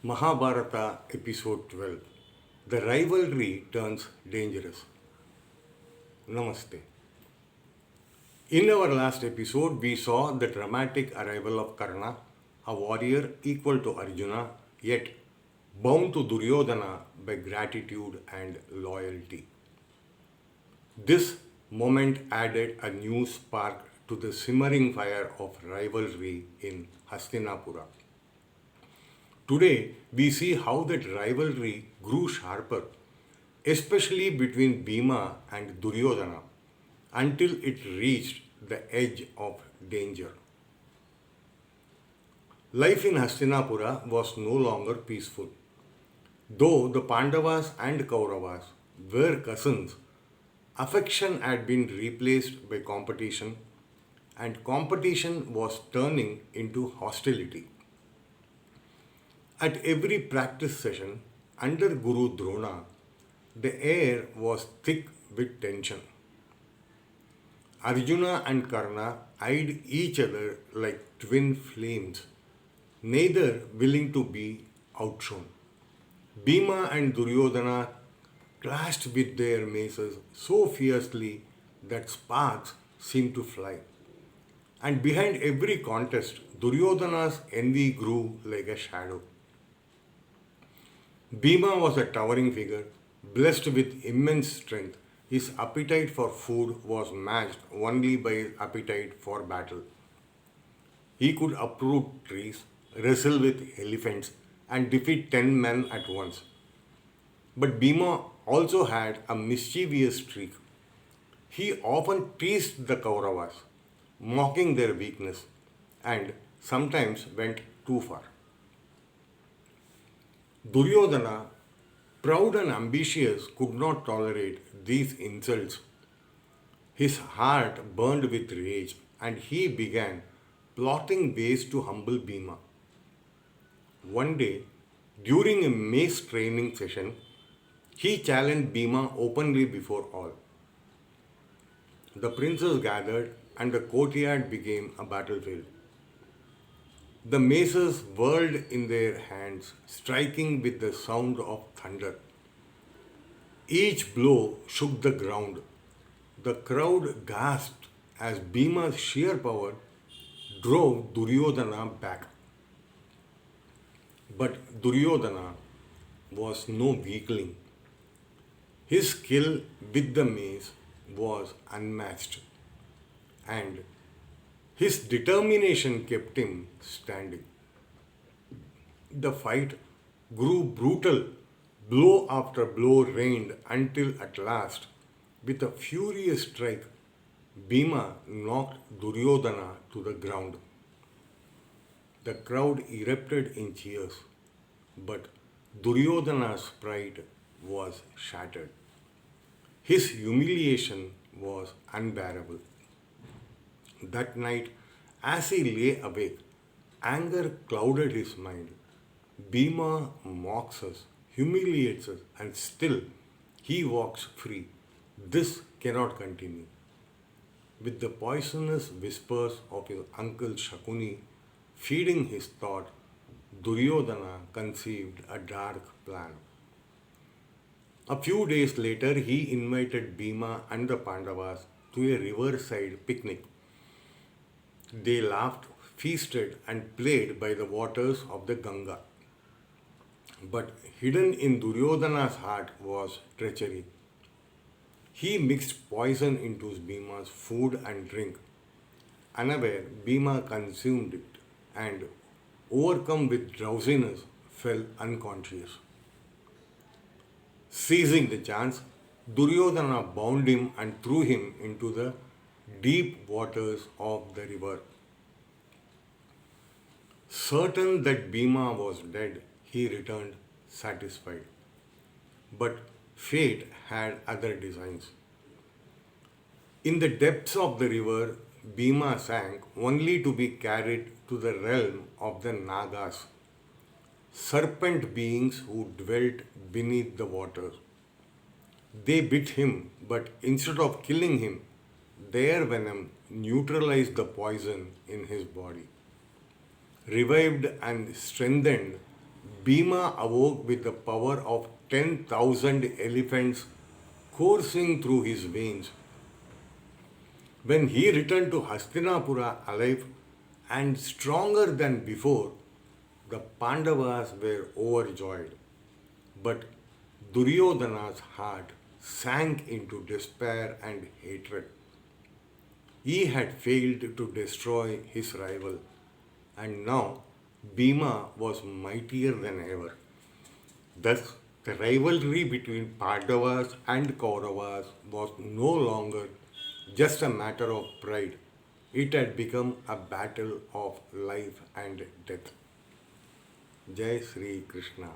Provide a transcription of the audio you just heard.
Mahabharata Episode 12. The rivalry turns dangerous. Namaste. In our last episode, we saw the dramatic arrival of Karna, a warrior equal to Arjuna, yet bound to Duryodhana by gratitude and loyalty. This moment added a new spark to the simmering fire of rivalry in Hastinapura. Today, we see how that rivalry grew sharper, especially between Bhima and Duryodhana, until it reached the edge of danger. Life in Hastinapura was no longer peaceful. Though the Pandavas and Kauravas were cousins, affection had been replaced by competition, and competition was turning into hostility. At every practice session under Guru Drona, the air was thick with tension. Arjuna and Karna eyed each other like twin flames, neither willing to be outshone. Bhima and Duryodhana clashed with their maces so fiercely that sparks seemed to fly. And behind every contest, Duryodhana's envy grew like a shadow. Bhima was a towering figure, blessed with immense strength. His appetite for food was matched only by his appetite for battle. He could uproot trees, wrestle with elephants, and defeat 10 men at once. But Bhima also had a mischievous streak. He often teased the Kauravas, mocking their weakness, and sometimes went too far. Duryodhana, proud and ambitious, could not tolerate these insults. His heart burned with rage, and he began plotting ways to humble Bhima. One day, during a mace training session, he challenged Bhima openly before all. The princes gathered, and the courtyard became a battlefield. The maces whirled in their hands, striking with the sound of thunder. Each blow shook the ground. The crowd gasped as Bhima's sheer power drove Duryodhana back. But Duryodhana was no weakling. His skill with the mace was unmatched, and his determination kept him standing. The fight grew brutal. Blow after blow rained until at last, with a furious strike, Bhima knocked Duryodhana to the ground. The crowd erupted in cheers, but Duryodhana's pride was shattered. His humiliation was unbearable. That night, as he lay awake, anger clouded his mind. Bhima mocks us, humiliates us, and still he walks free. This cannot continue. With the poisonous whispers of his uncle Shakuni feeding his thought, Duryodhana conceived a dark plan. A few days later, he invited Bhima and the Pandavas to a riverside picnic. They laughed, feasted, and played by the waters of the Ganga. But hidden in Duryodhana's heart was treachery. He mixed poison into Bhima's food and drink. Unaware, Bhima consumed it and, overcome with drowsiness, fell unconscious. Seizing the chance, Duryodhana bound him and threw him into the deep waters of the river. Certain that Bhima was dead, he returned satisfied. But fate had other designs. In the depths of the river, Bhima sank only to be carried to the realm of the Nagas, serpent beings who dwelt beneath the waters. They bit him, but instead of killing him, their venom neutralized the poison in his body. Revived and strengthened, Bhima awoke with the power of 10,000 elephants coursing through his veins. When he returned to Hastinapura alive and stronger than before, the Pandavas were overjoyed. But Duryodhana's heart sank into despair and hatred. He had failed to destroy his rival, and now Bhima was mightier than ever. Thus, the rivalry between Pandavas and Kauravas was no longer just a matter of pride. It had become a battle of life and death. Jai Sri Krishna.